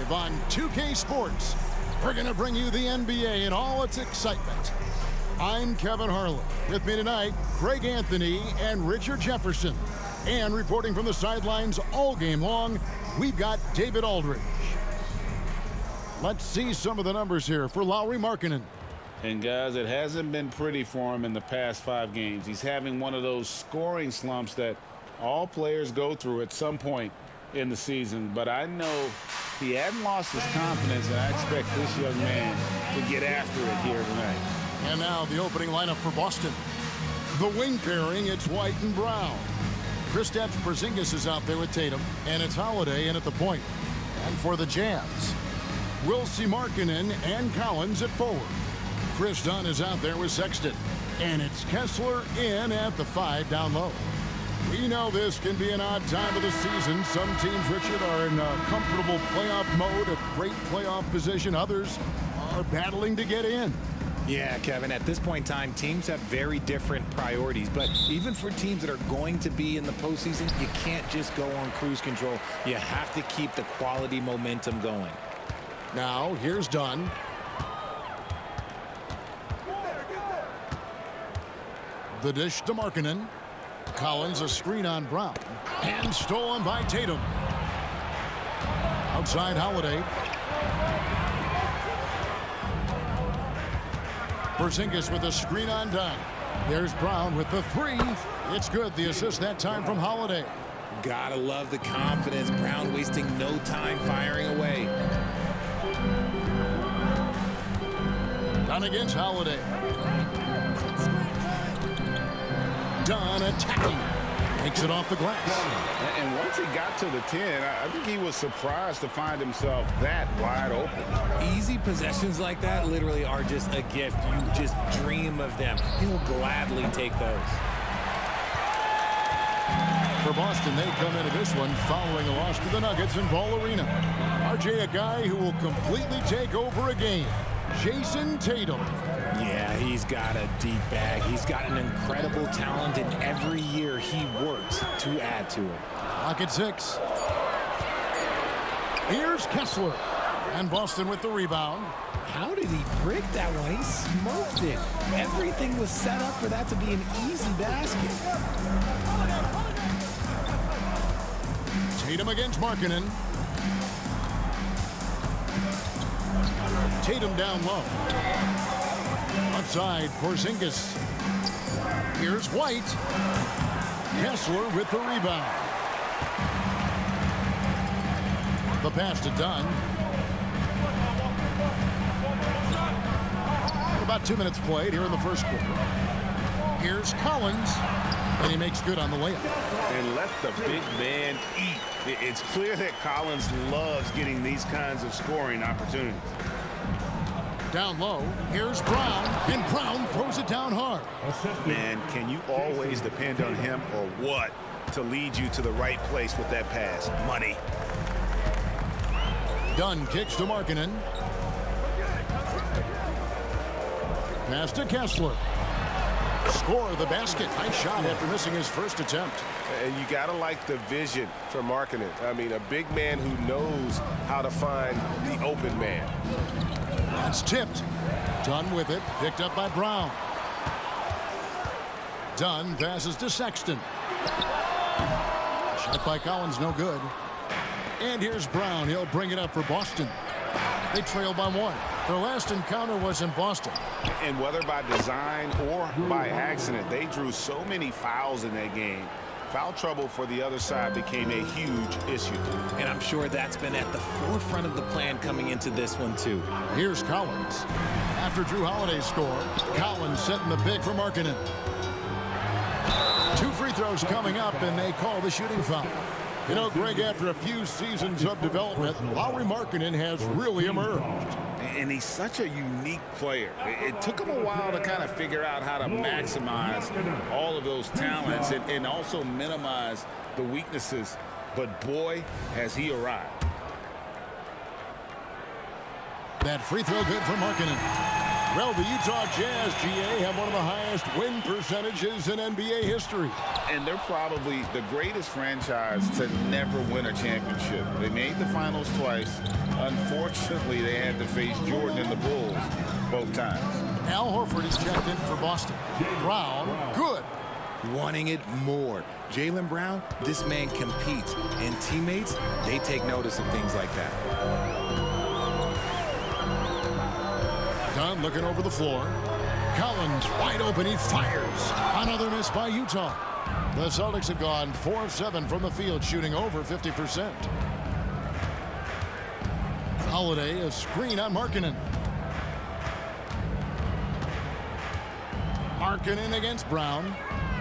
live on 2K Sports. We're going to bring you the NBA and all its excitement. I'm Kevin Harlan. With me tonight, Greg Anthony and Richard Jefferson. And reporting from the sidelines all game long, we've got David Aldridge. Let's see some of the numbers here for Lauri Markkanen. And guys, it hasn't been pretty for him in the past 5 games. He's having one of those scoring slumps that all players go through at some point in the season. But I know he hadn't lost his confidence, and I expect this young man to get after it here tonight. And now the opening lineup for Boston. The wing pairing, it's White and Brown. Kristaps Porzingis is out there with Tatum, and it's Holiday in at the point. And for the Jazz, we'll see Markkanen and Collins at forward. Chris Dunn is out there with Sexton. And it's Kessler in at the 5 down low. We know this can be an odd time of the season. Some teams, Richard, are in a comfortable playoff mode, a great playoff position. Others are battling to get in. Yeah, Kevin, at this point in time, teams have very different priorities. But even for teams that are going to be in the postseason, you can't just go on cruise control. You have to keep the quality momentum going. Now, here's Dunn. The dish to Markkanen. Collins, a screen on Brown. And stolen by Tatum. Outside Holiday. Porzingis with a screen on Dunn. There's Brown with the 3. It's good. The assist that time from Holiday. Gotta love the confidence. Brown wasting no time firing away. Dunn against Holiday. Dunn attacking. Takes it off the glass. And once he got to the 10, I think he was surprised to find himself that wide open. Easy possessions like that literally are just a gift. You just dream of them. He'll gladly take those. For Boston, they come into this one following a loss to the Nuggets in Ball Arena. RJ, a guy who will completely take over a game. Jason Tatum. Yeah, he's got a deep bag. He's got an incredible talent, and every year he works to add to it. Clock at 6. Here's Kessler. And Boston with the rebound. How did he break that one? He smoked it. Everything was set up for that to be an easy basket. Tatum against Markkanen. Tatum down low. Outside, Porzingis. Here's White. Kessler with the rebound. The pass to Dunn. About 2 minutes played here in the first quarter. Here's Collins. And he makes good on the layup. And let the big man eat. It's clear that Collins loves getting these kinds of scoring opportunities. Down low, here's Brown, and Brown throws it down hard. Man, can you always depend on him or what to lead you to the right place with that pass? Money. Dunn kicks to Markkanen. Pass to Kessler. Score the basket. Nice shot after missing his first attempt. And you got to like the vision for Markkanen. I mean, a big man who knows how to find the open man. That's tipped. Dunn with it. Picked up by Brown. Dunn passes to Sexton. Shot by Collins, no good. And here's Brown. He'll bring it up for Boston. They trail by 1. Their last encounter was in Boston. And whether by design or by accident, they drew so many fouls in that game. Foul trouble for the other side became a huge issue. And I'm sure that's been at the forefront of the plan coming into this one, too. Here's Collins. After Drew Holiday's score, Collins setting the pick for Markkanen. 2 free throws coming up, and they call the shooting foul. You know, Greg, after a few seasons of development, Lauri Markkanen has really emerged. And he's such a unique player. It took him a while to kind of figure out how to maximize all of those talents and also minimize the weaknesses. But boy, has he arrived. That free throw good for Markkanen. Well, the Utah Jazz, GA, have one of the highest win percentages in NBA history. And they're probably the greatest franchise to never win a championship. They made the finals twice. Unfortunately, they had to face Jordan and the Bulls both times. Al Horford is checked in for Boston. Brown, good. Wanting it more. Jaylen Brown, this man competes. And teammates, they take notice of things like that. Dunn looking over the floor. Collins wide open. He fires. Another miss by Utah. The Celtics have gone 4 of 7 from the field, shooting over 50%. Holiday, a screen on Markkanen. Markkanen against Brown.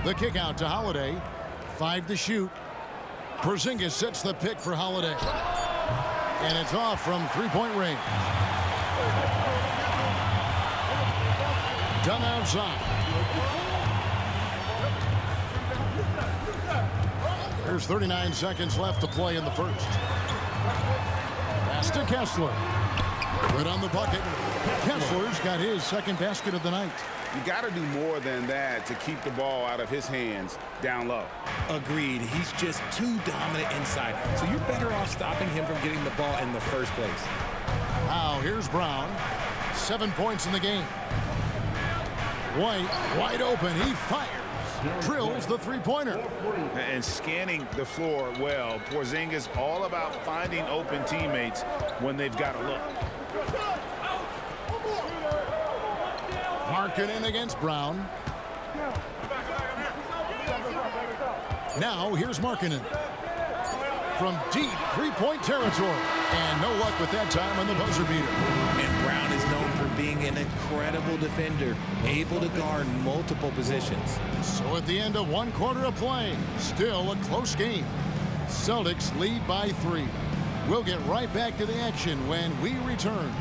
The kick out to Holiday. 5 to shoot. Porzingis sets the pick for Holiday. And it's off from three-point range. Done outside. There's 39 seconds left to play in the first. Pass to Kessler. Good on the bucket. Kessler's got his second basket of the night. You got to do more than that to keep the ball out of his hands down low. Agreed. He's just too dominant inside. So you're better off stopping him from getting the ball in the first place. Now here's Brown. 7 points in the game. White wide open. He fires. Drills the three-pointer. And scanning the floor well. Porzingis all about finding open teammates when they've got to look. Markkanen against Brown. Now here's Markkanen. From deep three-point territory. And no luck with that time on the buzzer beater. And Brown is known for being an incredible defender, able to guard multiple positions. So at the end of one quarter of play, still a close game. Celtics lead by 3. We'll get right back to the action when we return.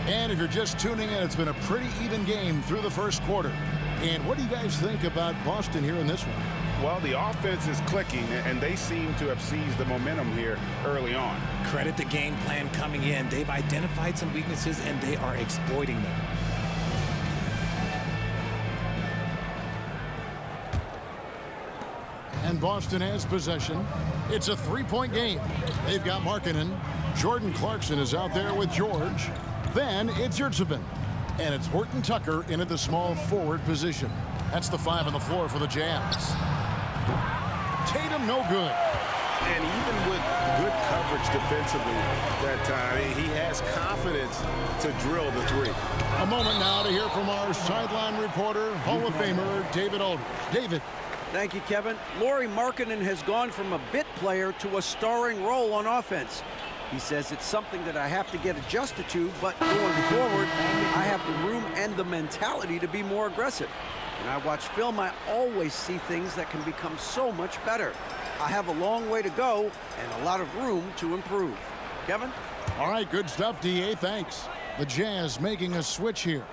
And if you're just tuning in, it's been a pretty even game through the first quarter. And what do you guys think about Boston here in this one? Well, the offense is clicking, and they seem to have seized the momentum here early on. Credit the game plan coming in. They've identified some weaknesses, and they are exploiting them. And Boston has possession. It's a three-point game. They've got Markkanen. Jordan Clarkson is out there with George. Then it's Yurtseven. And it's Horton Tucker into the small forward position. That's the 5 on the floor for the Jazz. Tatum no good. And even with good coverage defensively that time, he has confidence to drill the 3. A moment now to hear from our sideline reporter, Hall of Famer David Aldridge. David. Thank you, Kevin. Lauri Markkanen has gone from a bit player to a starring role on offense. He says it's something that I have to get adjusted to, but going forward, I have the room and the mentality to be more aggressive. When I watch film, I always see things that can become so much better. I have a long way to go and a lot of room to improve. Kevin? All right, good stuff, D.A. Thanks. The Jazz making a switch here.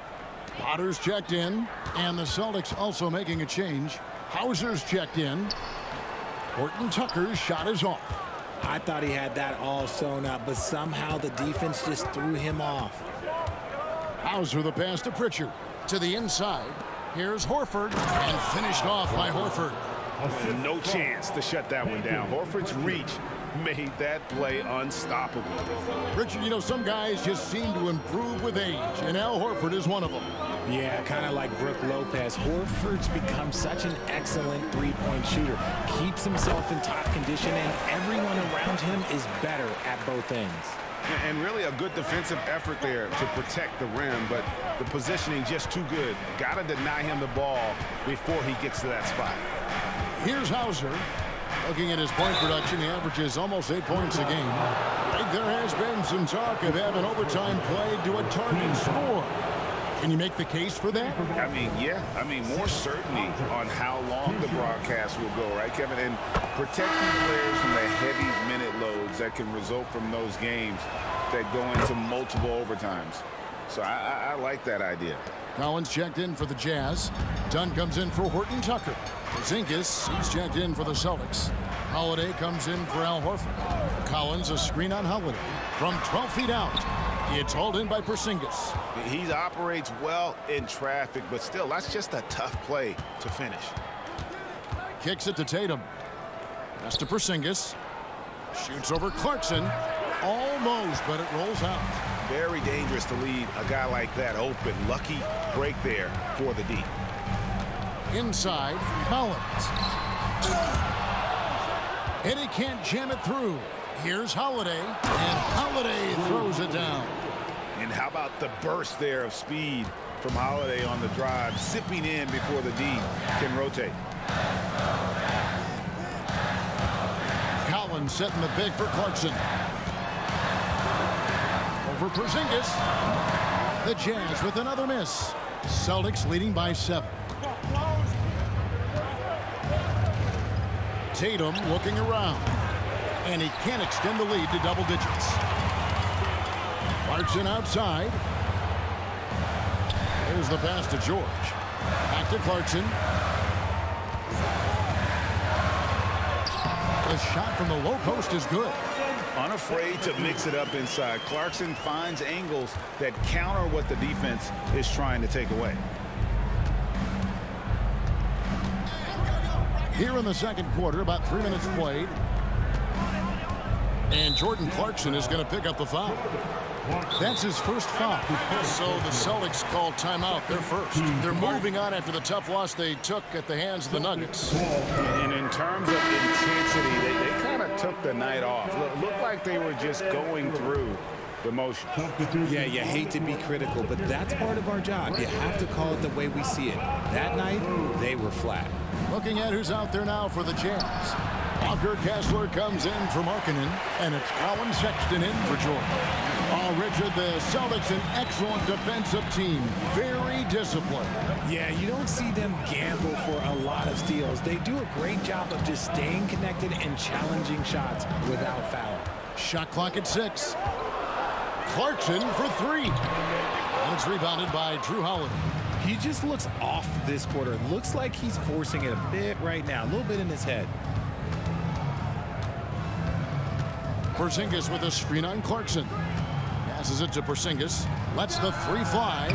Potter's checked in, and the Celtics also making a change. Hauser's checked in. Horton Tucker's shot is off. I thought he had that all sewn up, but somehow the defense just threw him off. Hauser the pass to Pritchard. To the inside. Here's Horford. And finished off by Horford. No chance to shut that one down. Horford's reach made that play unstoppable. Richard, you know, some guys just seem to improve with age, and Al Horford is one of them. Yeah, kind of like Brook Lopez. Horford's become such an excellent three-point shooter. Keeps himself in top condition, and everyone around him is better at both ends. And really a good defensive effort there to protect the rim, but the positioning just too good. Got to deny him the ball before he gets to that spot. Here's Hauser. Looking at his point production, he averages almost 8 points a game. There has been some talk of having overtime played to a target score. Can you make the case for that? I mean, yeah. I mean, more certainty on how long the broadcast will go, right, Kevin? And protecting players from the heavy minute loads that can result from those games that go into multiple overtimes. So I like that idea. Collins checked in for the Jazz. Dunn comes in for Horton Tucker. Porzingis, he's checked in for the Celtics. Holiday comes in for Al Horford. Collins, a screen on Holiday. From 12 feet out, it's hauled in by Porzingis. He operates well in traffic, but still, that's just a tough play to finish. Kicks it to Tatum. Pass to Porzingis. Shoots over Clarkson. Almost, but it rolls out. Very dangerous to leave a guy like that open. Lucky break there for the D. Inside, Collins. And he can't jam it through. Here's Holiday, and Holiday throws it down. And how about the burst there of speed from Holiday on the drive, zipping in before the D can rotate. Collins setting the big for Clarkson. Over Porzingis. The Jazz with another miss. Celtics leading by 7. Tatum looking around. And he can't extend the lead to double digits. Clarkson outside. There's the pass to George. Back to Clarkson. The shot from the low post is good. Unafraid to mix it up inside. Clarkson finds angles that counter what the defense is trying to take away. Here in the second quarter, about 3 minutes played. And Jordan Clarkson is going to pick up the foul. That's his first foul. So the Celtics call timeout. They're first. They're moving on after the tough loss they took at the hands of the Nuggets. And in terms of intensity, they kind of took the night off. Looked like they were just going through the motion. Yeah, you hate to be critical, but that's part of our job. You have to call it the way we see it. That night, they were flat. Looking at who's out there now for the Jazz. Walker Kessler comes in for Markkanen, and it's Colin Sexton in for Jordan. Oh, Richard, the Celtics, an excellent defensive team. Very disciplined. Yeah, you don't see them gamble for a lot of steals. They do a great job of just staying connected and challenging shots without foul. Shot clock at 6. Clarkson for 3. And it's rebounded by Drew Holiday. He just looks off this quarter. It looks like he's forcing it a bit right now, a little bit in his head. Porzingis with a screen on Clarkson. Passes it to Porzingis. Lets the 3 fly.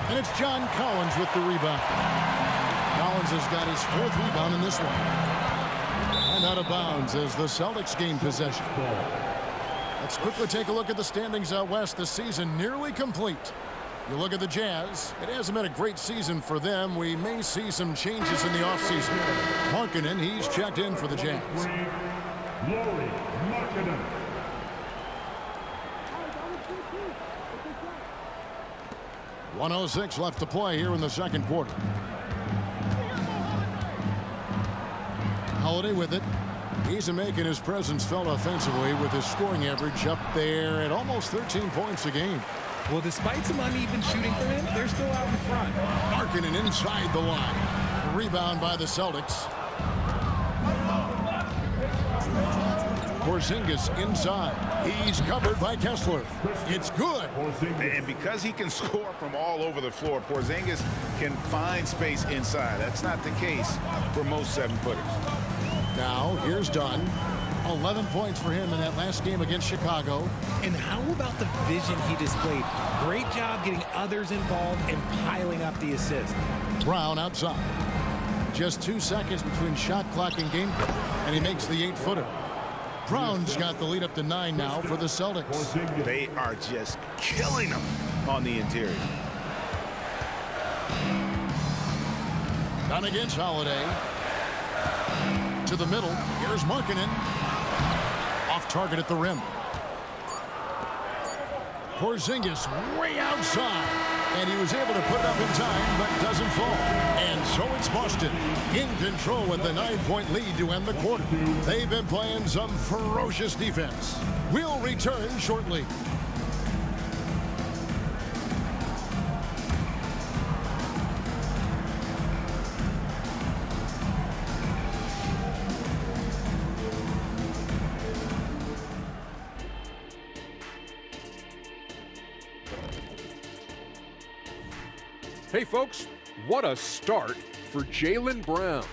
And it's John Collins with the rebound. Collins has got his 4th rebound in this one. And out of bounds as the Celtics gain possession. Let's quickly take a look at the standings out west. The season nearly complete. You look at the Jazz. It hasn't been a great season for them. We may see some changes in the offseason. Markkanen, he's checked in for the Jazz. 1:06 left to play here in the second quarter. Holiday with it. He's making his presence felt offensively with his scoring average up there at almost 13 points a game. Well, despite some uneven shooting for him, they're still out in front. Markkanen inside the line. A rebound by the Celtics. Porzingis inside. He's covered by Kessler. It's good. And because he can score from all over the floor, Porzingis can find space inside. That's not the case for most 7-footers. Now, here's Dunn. 11 points for him in that last game against Chicago. And how about the vision he displayed? Great job getting others involved and piling up the assist. Brown outside. Just 2 seconds between shot clock and game clock, and he makes the 8-footer. Brown's got the lead up to 9 now for the Celtics. They are just killing them on the interior. Dunn against Holiday. To the middle. Here's Markkanen. Off target at the rim. Porzingis way outside. And he was able to put it up in time, but doesn't fall. And so it's Boston in control with the 9-point lead to end the quarter. They've been playing some ferocious defense. We'll return shortly. Hey folks, what a start for Jaylen Brown.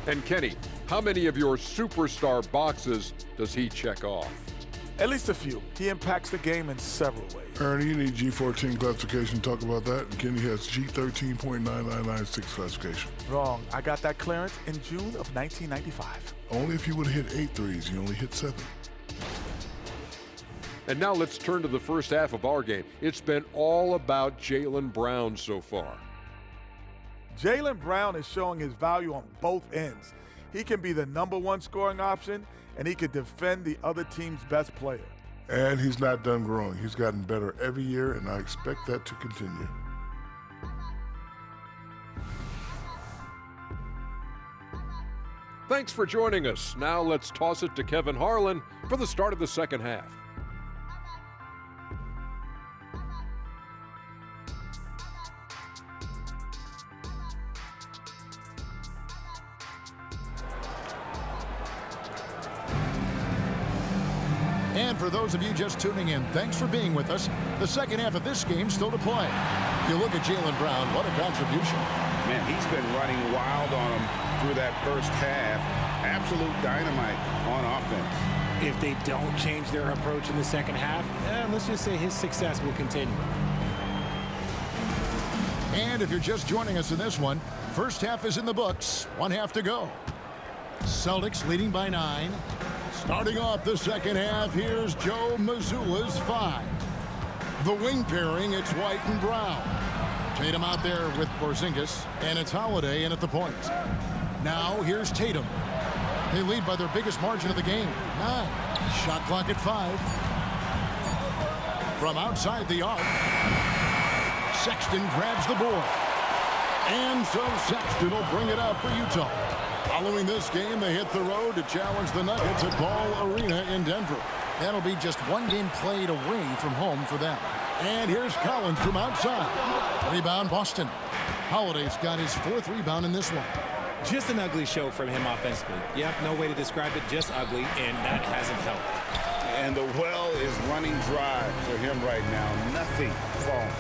And Kenny, how many of your superstar boxes does he check off? At least a few. He impacts the game in several ways. Ernie, you need G14 classification. Talk about that. And Kenny has G13.9996 classification. Wrong. I got that clearance in June of 1995. Only if you would have hit 8 threes. You only hit 7. And now let's turn to the first half of our game. It's been all about Jaylen Brown so far. Jaylen Brown is showing his value on both ends. He can be the #1 scoring option, and he can defend the other team's best player. And he's not done growing. He's gotten better every year, and I expect that to continue. Thanks for joining us. Now let's toss it to Kevin Harlan for the start of the second half. And for those of you just tuning in, thanks for being with us. The second half of this game still to play. You look at Jaylen Brown, what a contribution. Man, he's been running wild on him through that first half. Absolute dynamite on offense. If they don't change their approach in the second half, let's just say his success will continue. And if you're just joining us in this one, first half is in the books. 1 half to go. Celtics leading by 9. Starting off the second half, here's Joe Mazzulla's 5. The wing pairing, it's White and Brown. Tatum out there with Porzingis, and it's Holiday in at the point. Now here's Tatum. They lead by their biggest margin of the game, 9. Shot clock at 5. From outside the arc, Sexton grabs the board. And so Sexton will bring it up for Utah. Following this game, they hit the road to challenge the Nuggets at Ball Arena in Denver. That'll be just one game played away from home for them. And here's Collins from outside. Rebound, Boston. Holiday's got his 4th rebound in this one. Just an ugly show from him offensively. Yep, no way to describe it, just ugly, and that hasn't helped. And the well is running dry for him right now. Nothing falling.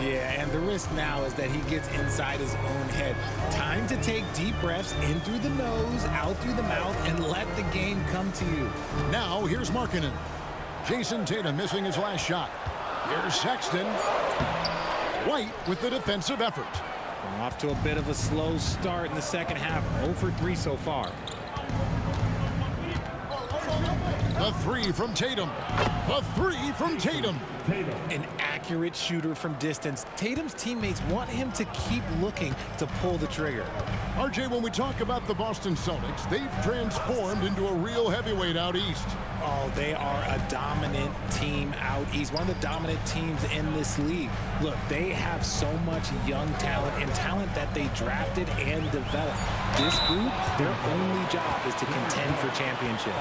Yeah, and the risk now is that he gets inside his own head. Time to take deep breaths in through the nose, out through the mouth, and let the game come to you. Now here's Markkanen. Jason Tatum missing his last shot. Here's Sexton. White with the defensive effort. We're off to a bit of a slow start in the second half. 0 for 3 so far. The 3 from Tatum. The 3 from Tatum. An accurate shooter from distance. Tatum's teammates want him to keep looking to pull the trigger. RJ, when we talk about the Boston Celtics, they've transformed into a real heavyweight out east. Oh, they are a dominant team out east. One of the dominant teams in this league. Look, they have so much young talent and talent that they drafted and developed. This group, their only job is to contend for championships.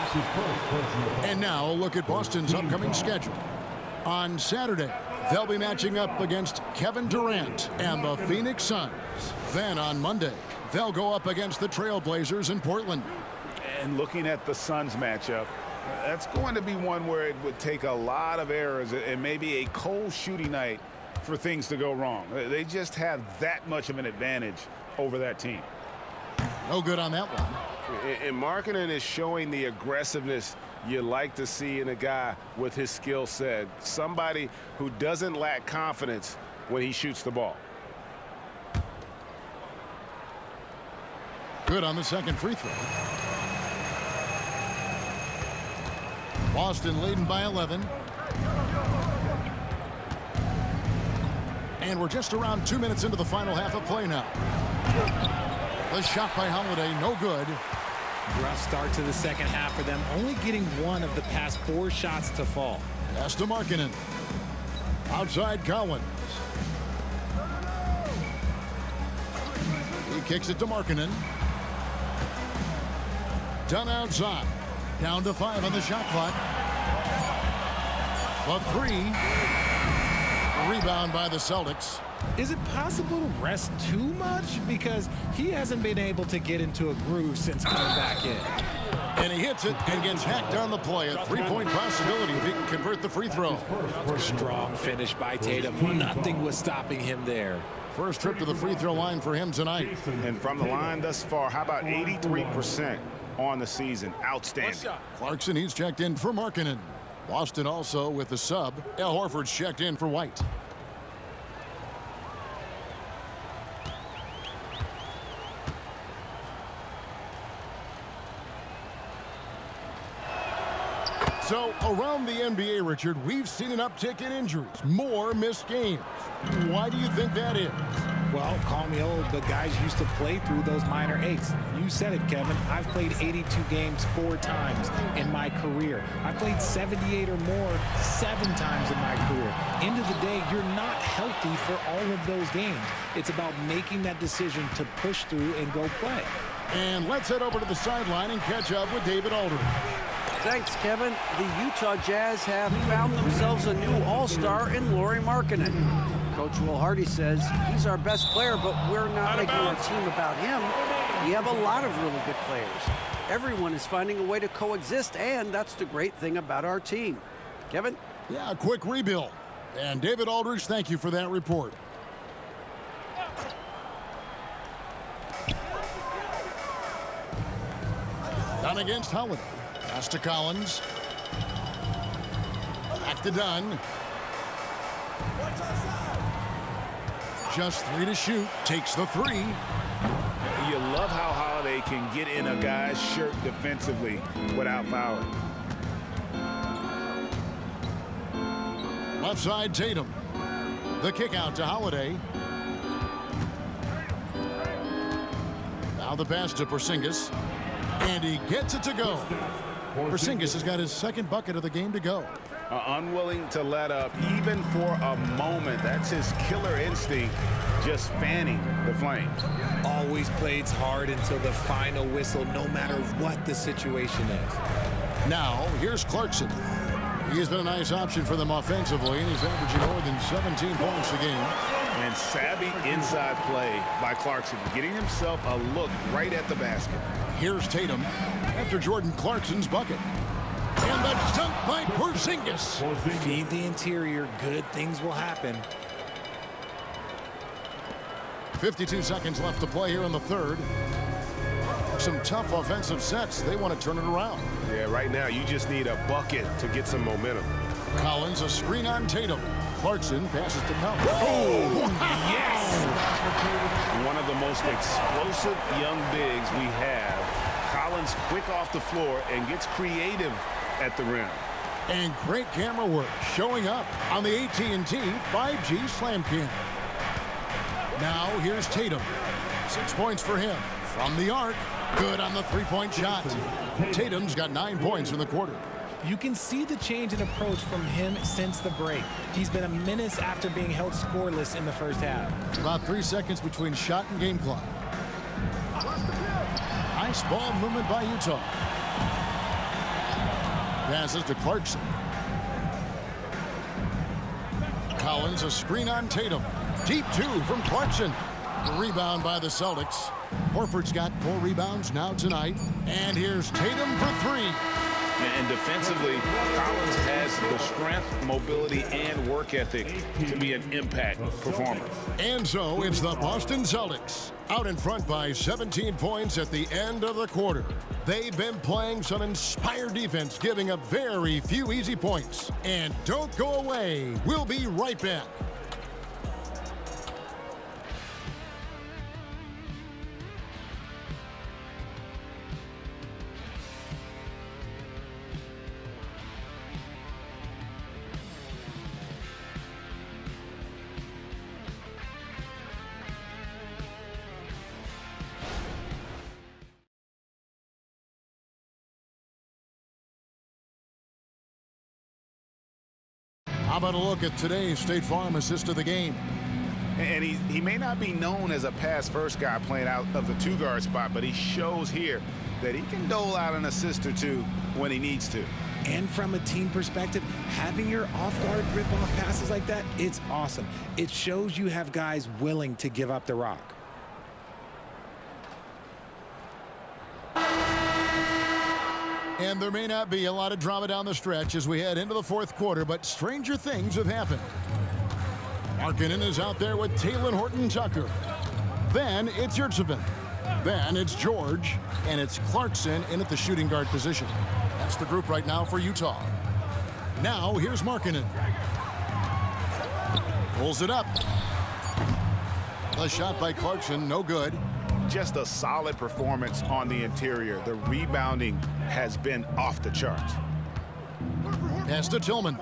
And now a look at Boston's upcoming schedule. On Saturday, they'll be matching up against Kevin Durant and the Phoenix Suns. Then on Monday, they'll go up against the Trailblazers in Portland. And looking at the Suns matchup, that's going to be one where it would take a lot of errors and maybe a cold shooting night for things to go wrong. They just have that much of an advantage over that team. No good on that one. And Markkanen is showing the aggressiveness you like to see in a guy with his skill set. Somebody who doesn't lack confidence when he shoots the ball. Good on the second free throw. Boston leading by 11. And we're just around 2 minutes into the final half of play now. The shot by Holiday, no good. Rough start to the second half for them, only getting 1 of the past 4 shots to fall. Pass to Markkanen. Outside Collins. He kicks it to Markkanen. Done outside. Down to 5 on the shot clock. The 3. Rebound by the Celtics. Is it possible to rest too much? Because he hasn't been able to get into a groove since coming back in. And he hits it and gets hacked on the play. A 3-point possibility if he can convert the free throw. Strong finish by Tatum. Nothing was stopping him there. First trip to the free throw line for him tonight. And from the line thus far, how about 83% on the season? Outstanding. Clarkson, he's checked in for Markkanen. Boston also with the sub. Al Horford's checked in for White. So, around the NBA, Richard, we've seen an uptick in injuries. More missed games. Why do you think that is? Well, call me old, but guys used to play through those minor aches. You said it, Kevin. I've played 82 games 4 times in my career. I've played 78 or more 7 times in my career. End of the day, you're not healthy for all of those games. It's about making that decision to push through and go play. And let's head over to the sideline and catch up with David Aldridge. Thanks, Kevin. The Utah Jazz have found themselves a new all-star in Lauri Markkanen. Coach Will Hardy says he's our best player, but we're not making our team about him. We have a lot of really good players. Everyone is finding a way to coexist, and that's the great thing about our team. Kevin? Yeah, a quick rebuild. And David Aldridge, thank you for that report. Dunn against Holiday. Pass to Collins. Back to Dunn. Just 3 to shoot. Takes the 3. You love how Holiday can get in a guy's shirt defensively without fouling. Left side, Tatum. The kick out to Holiday. Now the pass to Porzingis. And he gets it to go. Porzingis has got his 2nd bucket of the game to go. Unwilling to let up even for a moment. That's his killer instinct, just fanning the flames. Always plays hard until the final whistle, no matter what the situation is. Now, here's Clarkson. He has been a nice option for them offensively, and he's averaging more than 17 points a game. And savvy inside play by Clarkson, getting himself a look right at the basket. Here's Tatum after Jordan Clarkson's bucket. And the dunk by Porzingis. Feed the interior, good things will happen. 52 seconds left to play here in the 3rd. Some tough offensive sets. They want to turn it around. Yeah, right now you just need a bucket to get some momentum. Collins, a screen on Tatum. Clarkson passes to Collins. Oh, yes! One of the most explosive young bigs we have. Collins quick off the floor and gets creative at the rim. And great camera work showing up on the AT&T 5G Slam Cam. Now here's Tatum. 6 points for him. From the arc, good on the 3-point shot. Tatum's got 9 points in the quarter. You can see the change in approach from him since the break. He's been a menace after being held scoreless in the first half. About 3 seconds between shot and game clock. Nice ball movement by Utah. Passes to Clarkson. Collins, a screen on Tatum. Deep 2 from Clarkson. Rebound by the Celtics. Horford's got 4 rebounds now tonight. And here's Tatum for 3. And defensively, Collins has the strength, mobility, and work ethic to be an impact performer. And so it's the Boston Celtics out in front by 17 points at the end of the quarter. They've been playing some inspired defense, giving up very few easy points. And don't go away. We'll be right back. How about a look at today's State Farm assist of the game? And he may not be known as a pass-first guy playing out of the two-guard spot, but he shows here that he can dole out an assist or two when he needs to. And from a team perspective, having your off-guard rip-off passes like that, it's awesome. It shows you have guys willing to give up the rock. And there may not be a lot of drama down the stretch as we head into the fourth quarter, but stranger things have happened. Markkanen is out there with Talen Horton-Tucker. Then it's Yurtseven. Then it's George. And it's Clarkson in at the shooting guard position. That's the group right now for Utah. Now here's Markkanen. Pulls it up. The shot by Clarkson, no good. Just a solid performance on the interior. The rebounding has been off the charts. Pass to Tillman.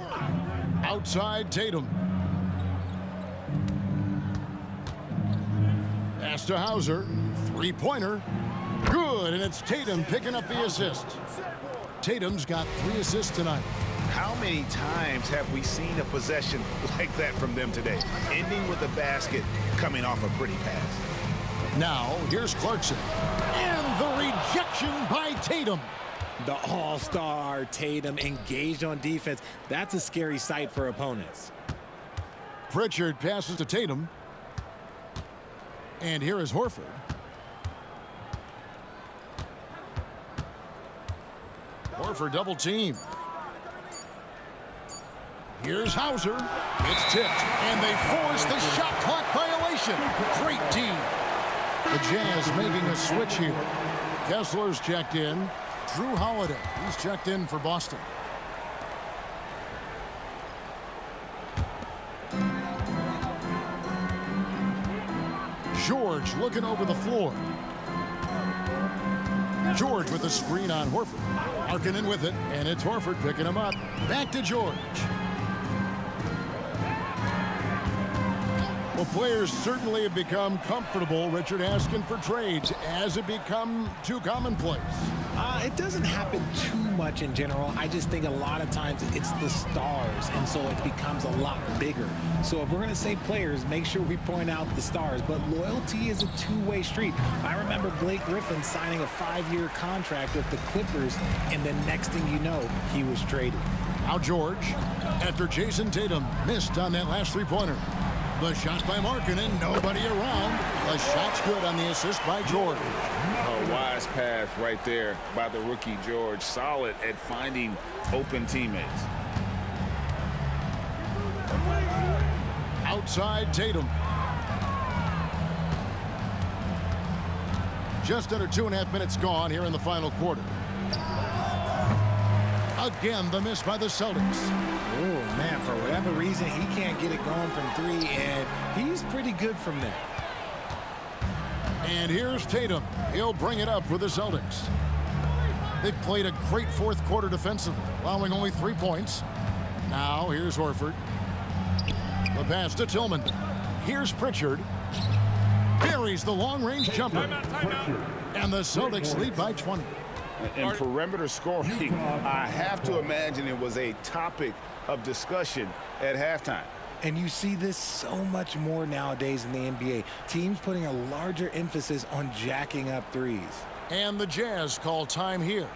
Outside Tatum. Pass to Hauser. Three-pointer. Good, and it's Tatum picking up the assist. Tatum's got 3 assists tonight. How many times have we seen a possession like that from them today? Ending with a basket, coming off a pretty pass. Now, here's Clarkson. And the rejection by Tatum. The all-star Tatum engaged on defense. That's a scary sight for opponents. Pritchard passes to Tatum. And here is Horford. Horford double team. Here's Hauser. It's tipped. And they force the shot clock violation. Great team. The Jazz making a switch here. Kessler's checked in. Drew Holiday, he's checked in for Boston. George looking over the floor. George with the screen on Horford. Markkanen with it, and it's Horford picking him up. Back to George. Well, players certainly have become comfortable, Richard, asking for trades. Has it become too commonplace? It doesn't happen too much in general. I just think a lot of times it's the stars, and so it becomes a lot bigger. So if we're going to say players, make sure we point out the stars. But loyalty is a two-way street. I remember Blake Griffin signing a 5-year contract with the Clippers, and the next thing you know, he was traded. Now George, after Jason Tatum missed on that last three-pointer. The shot by Markkanen, nobody around. The shot's good on the assist by George. A wise pass right there by the rookie George. Solid at finding open teammates. Outside Tatum. Just under 2.5 minutes gone here in the final quarter. Again, the miss by the Celtics. Oh, man, for whatever reason, he can't get it going from 3, and he's pretty good from there. And here's Tatum. He'll bring it up for the Celtics. They've played a great fourth quarter defensively, allowing only 3 points. Now, here's Horford. The pass to Tillman. Here's Pritchard. Buries the long-range jumper. And the Celtics lead by 20. And perimeter scoring, I have to imagine it was a topic of discussion at halftime. And you see this so much more nowadays in the NBA. Teams putting a larger emphasis on jacking up threes. And the Jazz call time here.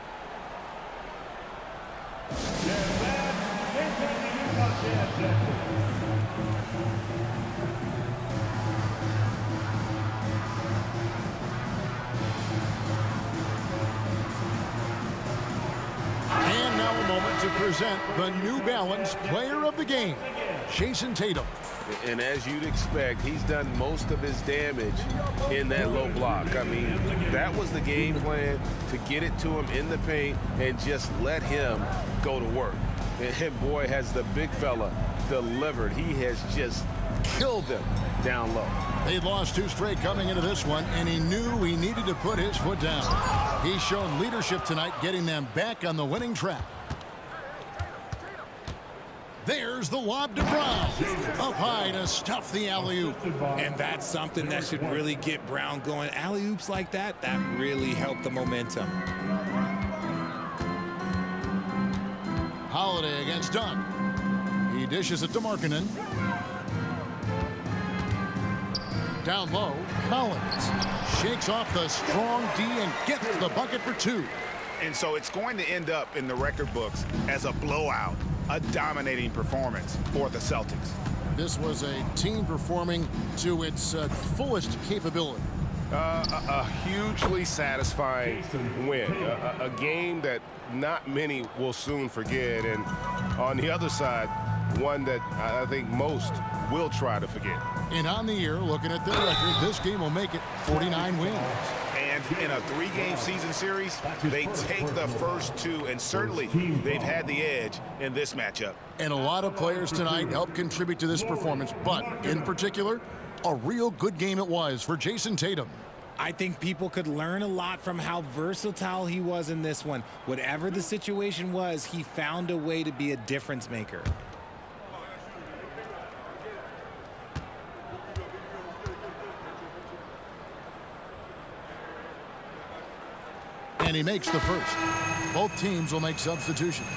And now a moment to present the New Balance Player of the Game, Jason Tatum. And as you'd expect, he's done most of his damage in that low block. I mean, that was the game plan, to get it to him in the paint and just let him go to work. And boy, has the big fella delivered. He has just killed them down low. They'd lost 2 straight coming into this one, and he knew he needed to put his foot down. He's shown leadership tonight, getting them back on the winning track. There's the lob to Brown. Up high to stuff the alley-oop. And that's something that should really get Brown going. Alley-oops like that, that really helped the momentum. Holiday against Dunn. He He dishes it to Markkanen. Down low, Collins shakes off the strong D and gets the bucket for 2. And so it's going to end up in the record books as a blowout, a dominating performance for the Celtics. This was a team performing to its fullest capability. A hugely satisfying win, a game that not many will soon forget, and on the other side, one that I think most will try to forget. And on the year, looking at their record, this game will make it 49 wins. And in a 3-game season series, they take the first 2, and certainly they've had the edge in this matchup. And a lot of players tonight helped contribute to this performance, but in particular, a real good game it was for Jason Tatum. I think people could learn a lot from how versatile he was in this one. Whatever the situation was, he found a way to be a difference maker. And he makes the first. Both teams will make substitutions.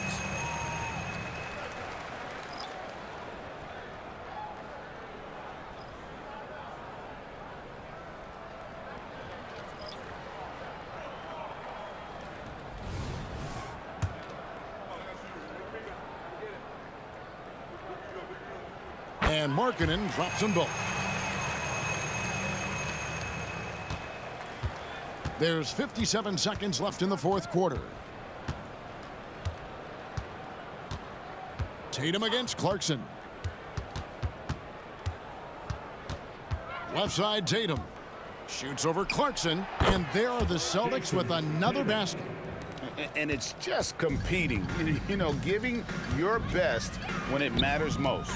And Markkanen drops them both. There's 57 seconds left in the fourth quarter. Tatum against Clarkson. Left side, Tatum. Shoots over Clarkson, and there are the Celtics with another basket. And it's just competing, you know, giving your best when it matters most.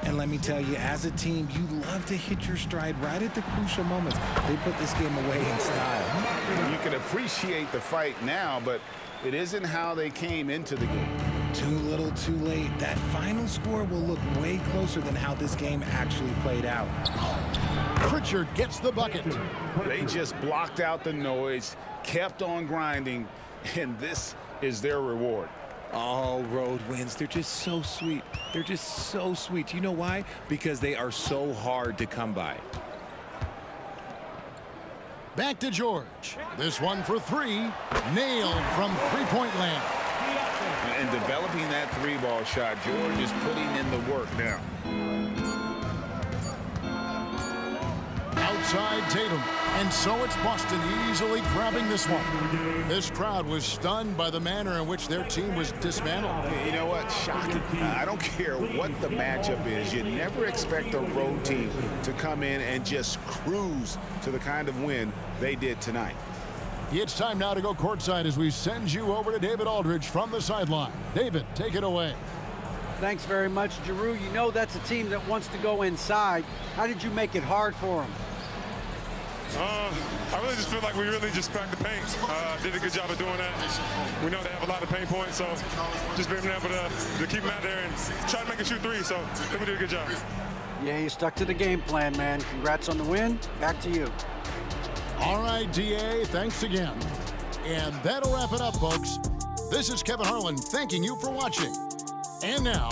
And let me tell you, as a team, you love to hit your stride right at the crucial moments. They put this game away in style. You can appreciate the fight now, but it isn't how they came into the game. Too little, too late. That final score will look way closer than how this game actually played out. Pritchard gets the bucket. They just blocked out the noise, kept on grinding, and this is their reward. Oh, road wins. They're just so sweet. They're just so sweet. You know why? Because they are so hard to come by. Back to George. This one for 3. Nailed from three-point land. And developing that 3-ball shot, George is putting in the work now. Outside Tatum. And so it's Boston easily grabbing this one. This crowd was stunned by the manner in which their team was dismantled. You know what? Shocking. I don't care what the matchup is. You never expect a road team to come in and just cruise to the kind of win they did tonight. It's time now to go courtside as we send you over to David Aldridge from the sideline. David, take it away. Thanks very much, Giroux. You know that's a team that wants to go inside. How did you make it hard for them? I really just feel like we really just cracked the paint. Did a good job of doing that. We know they have a lot of pain points, so just being able to keep them out there and try to make them shoot 3. So I think we did a good job. Yeah, you stuck to the game plan, man. Congrats on the win. Back to you. All right, DA, thanks again. And that'll wrap it up, folks. This is Kevin Harlan thanking you for watching. And now,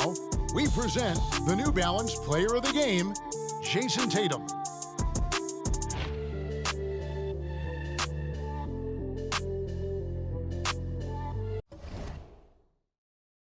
we present the New Balance Player of the Game, Jason Tatum.